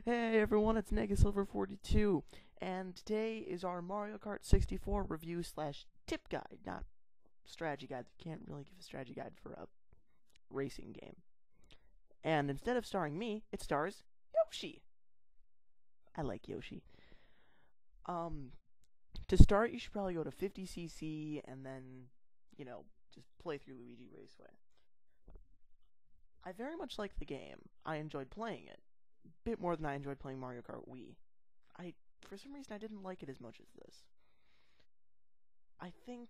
Hey everyone, it's NegaSilver42, and today is our Mario Kart 64 review slash tip guide, not strategy guide. You can't really give a strategy guide for a racing game. And instead of starring me, it stars Yoshi. I like Yoshi. Um, to start, you should probably go to 50cc and then, just play through Luigi Raceway. I very much like the game. I enjoyed playing it. A bit more than I enjoyed playing Mario Kart Wii. For some reason, I didn't like it as much as this. I think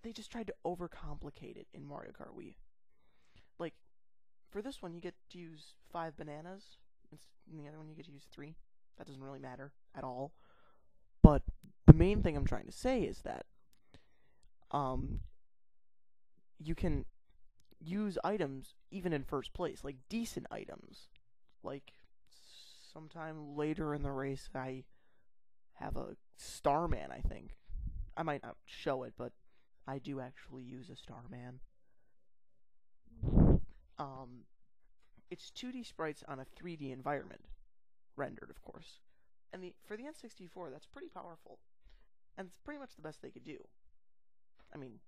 they just tried to overcomplicate it in Mario Kart Wii. Like, for this one, you get to use 5 bananas. In the other one, you get to use 3. That doesn't really matter at all. But the main thing I'm trying to say is that you can use items even in first place, like decent items. Like, sometime later in the race, I have a Starman, I think. I might not show it, but I do actually use a Starman. It's 2D sprites on a 3D environment, rendered, of course. And for the N64, that's pretty powerful. And it's pretty much the best they could do. I mean,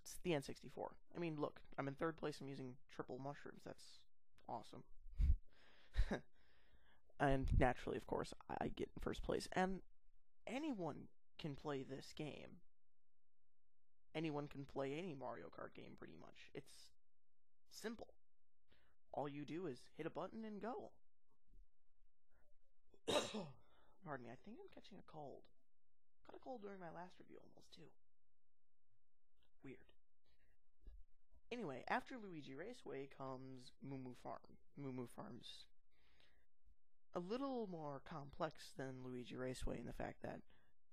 it's the N64. I mean, look, I'm in 3rd place, I'm using triple mushrooms. That's awesome. And naturally, of course, I get in 1st place. And anyone can play this game. Anyone can play any Mario Kart game, pretty much. It's simple. All you do is hit a button and go. Pardon me, I think I'm catching a cold. Got a cold during my last review almost, too. Weird. Anyway, after Luigi Raceway comes Moo Moo Farm. Moo Moo Farm's a little more complex than Luigi Raceway in the fact that,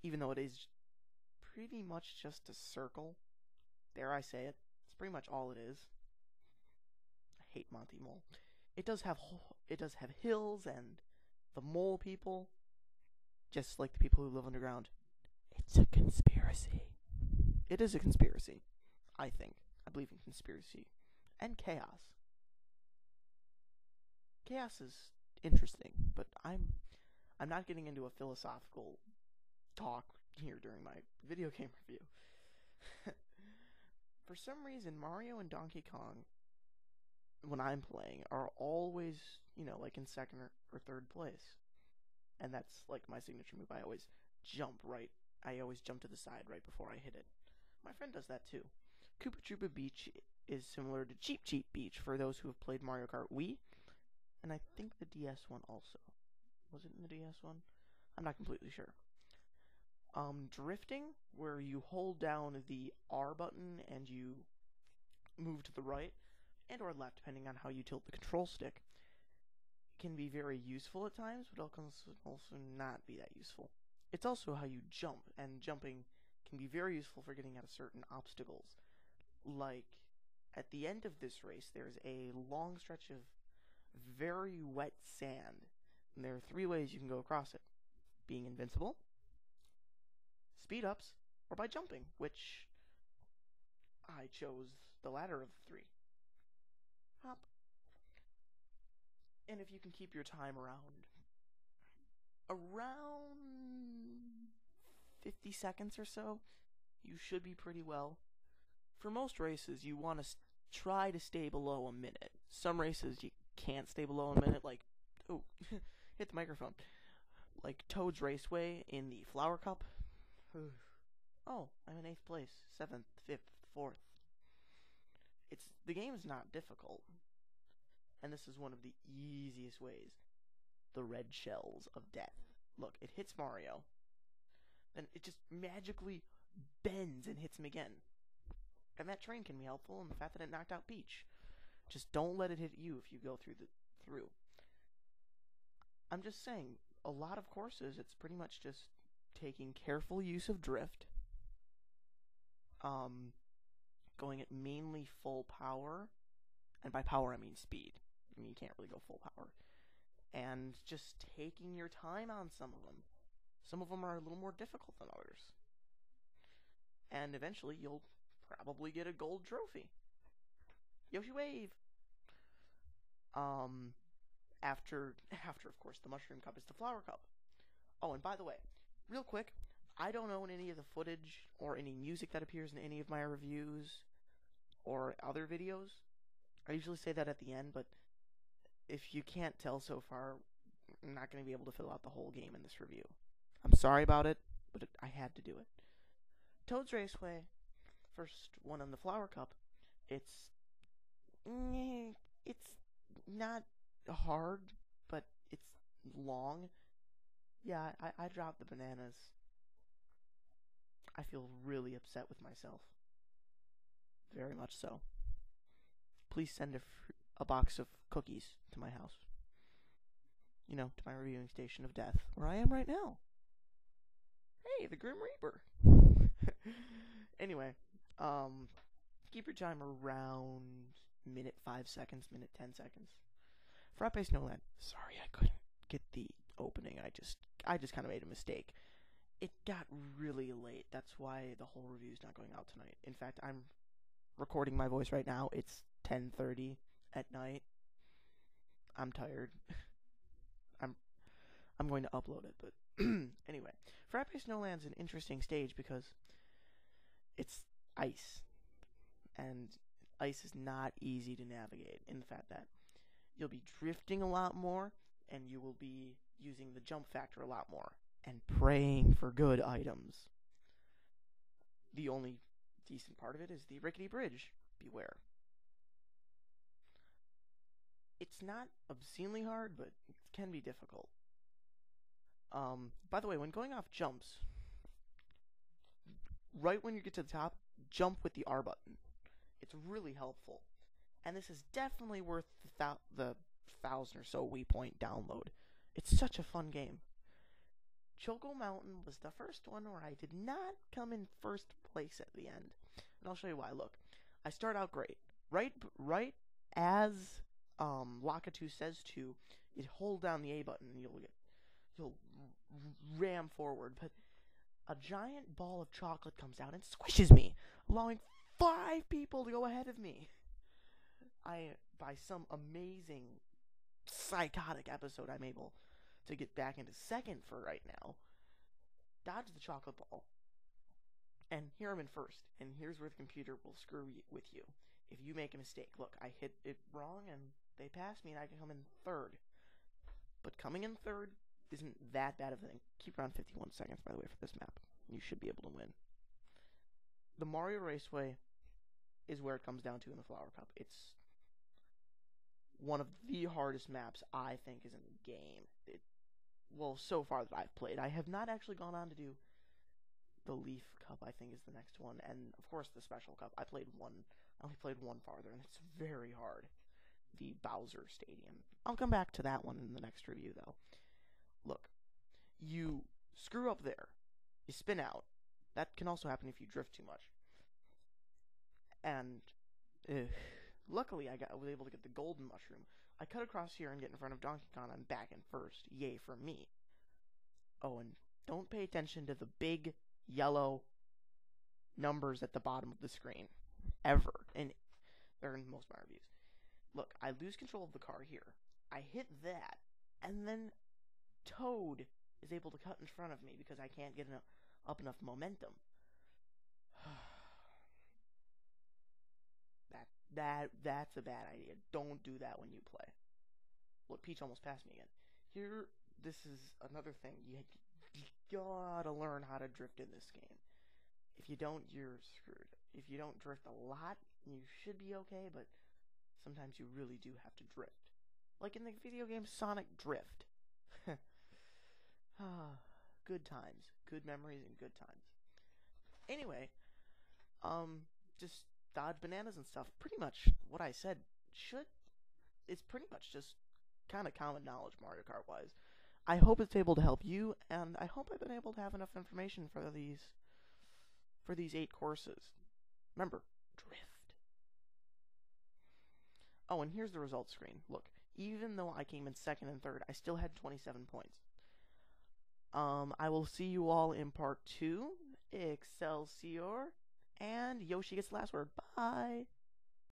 even though it is pretty much just a circle, dare I say it, it's pretty much all it is. I hate Monty Mole. It does have hills and the mole people, just like the people who live underground. It's a conspiracy. It is a conspiracy, I think. I believe in conspiracy and chaos. Chaos is interesting, but I'm not getting into a philosophical talk here during my video game review. For some reason, Mario and Donkey Kong, when I'm playing, are always, like in 2nd or 3rd place. And that's like my signature move. I always jump to the side right before I hit it. My friend does that too. Koopa Troopa Beach is similar to Cheep Cheep Beach for those who have played Mario Kart Wii. And I think the DS one also. Was it in the DS one? I'm not completely sure. Drifting, where you hold down the R button and you move to the right and or left, depending on how you tilt the control stick, can be very useful at times, but also not be that useful. It's also how you jump, and jumping can be very useful for getting out of certain obstacles. Like, at the end of this race, there's a long stretch of very wet sand, and there are 3 ways you can go across it. Being invincible, speed-ups, or by jumping, which I chose the latter of the 3. Hop. And if you can keep your time around 50 seconds or so, you should be pretty well. For most races, you want to try to stay below a minute. Some races you can't stay below a minute, like, oh, hit the microphone. Like Toad's Raceway in the Flower Cup. Oh, I'm in 8th place, 7th, 5th, 4th. The game's not difficult. And this is one of the easiest ways. The red shells of death. Look, it hits Mario. Then it just magically bends and hits him again. And that train can be helpful, and the fact that it knocked out Peach. Just don't let it hit you if you go through. I'm just saying, a lot of courses, it's pretty much just taking careful use of drift, going at mainly full power, and by power I mean speed. I mean, you can't really go full power. And just taking your time on some of them. Some of them are a little more difficult than others. And eventually you'll probably get a gold trophy. Yoshi Wave! Um, after of course the Mushroom Cup is the Flower Cup. Oh, and by the way, real quick, I don't own any of the footage or any music that appears in any of my reviews or other videos. I usually say that at the end, but if you can't tell so far, I'm not going to be able to fill out the whole game in this review. I'm sorry about it, but I had to do it. Toad's Raceway, first one on the Flower Cup. It's not hard, but it's long. Yeah, I dropped the bananas. I feel really upset with myself. Very much so. Please send a box of cookies to my house. You know, to my reviewing station of death, where I am right now. Hey, the Grim Reaper. Anyway, keep your timer around minute 5 seconds, minute 10 seconds. Frappe Snowland. Sorry, I couldn't get the opening. I just kind of made a mistake. It got really late. That's why the whole review's not going out tonight. In fact, I'm recording my voice right now. It's 10:30 at night. I'm tired. I'm going to upload it, but anyway, Frappe Snowland's an interesting stage because it's ice, and ice is not easy to navigate. In the fact that you'll be drifting a lot more, and you will be using the jump factor a lot more, and praying for good items. The only decent part of it is the rickety bridge. Beware. It's not obscenely hard, but it can be difficult. By the way, when going off jumps, right when you get to the top, jump with the R button. It's really helpful. And this is definitely worth the 1,000 or so Waypoint download. It's such a fun game. Choco Mountain was the first one where I did not come in first place at the end. And I'll show you why. Look, I start out great. Right as Lakitu says to, you hold down the A button and you'll ram forward, but a giant ball of chocolate comes down and squishes me, allowing 5 people to go ahead of me. By some amazing, psychotic episode, I'm able to get back into second for right now. Dodge the chocolate ball. And here I'm in first. And here's where the computer will screw with you. If you make a mistake. Look, I hit it wrong and they pass me and I can come in third. But coming in third isn't that bad of a thing. Keep around 51 seconds, by the way, for this map. You should be able to win. The Mario Raceway is where it comes down to in the Flower Cup. It's one of the hardest maps I think is in the game. Well, so far that I've played. I have not actually gone on to do the Leaf Cup, I think, is the next one. And, of course, the Special Cup. I only played one farther, and it's very hard. The Bowser Stadium. I'll come back to that one in the next review, though. Look, you screw up there. You spin out. That can also happen if you drift too much. And, luckily, I was able to get the golden mushroom. I cut across here and get in front of Donkey Kong. I'm back in first. Yay for me. Oh, and don't pay attention to the big yellow numbers at the bottom of the screen. Ever. And they're in most of my reviews. Look, I lose control of the car here. I hit that. And then Toad is able to cut in front of me because I can't get up enough momentum. That's a bad idea. Don't do that when you play. Look, Peach almost passed me again. Here, this is another thing. You gotta learn how to drift in this game. If you don't, you're screwed. If you don't drift a lot, you should be okay, but sometimes you really do have to drift. Like in the video game Sonic Drift. Good times. Good memories and good times. Anyway, just dodge bananas and stuff. Pretty much what I said is pretty much just kind of common knowledge Mario Kart wise. I hope it's able to help you, and I hope I've been able to have enough information for these 8 courses. Remember, drift. Oh, and here's the results screen. Look, even though I came in second and third, I still had 27 points. I will see you all in part 2. Excelsior. And Yoshi gets the last word. Bye.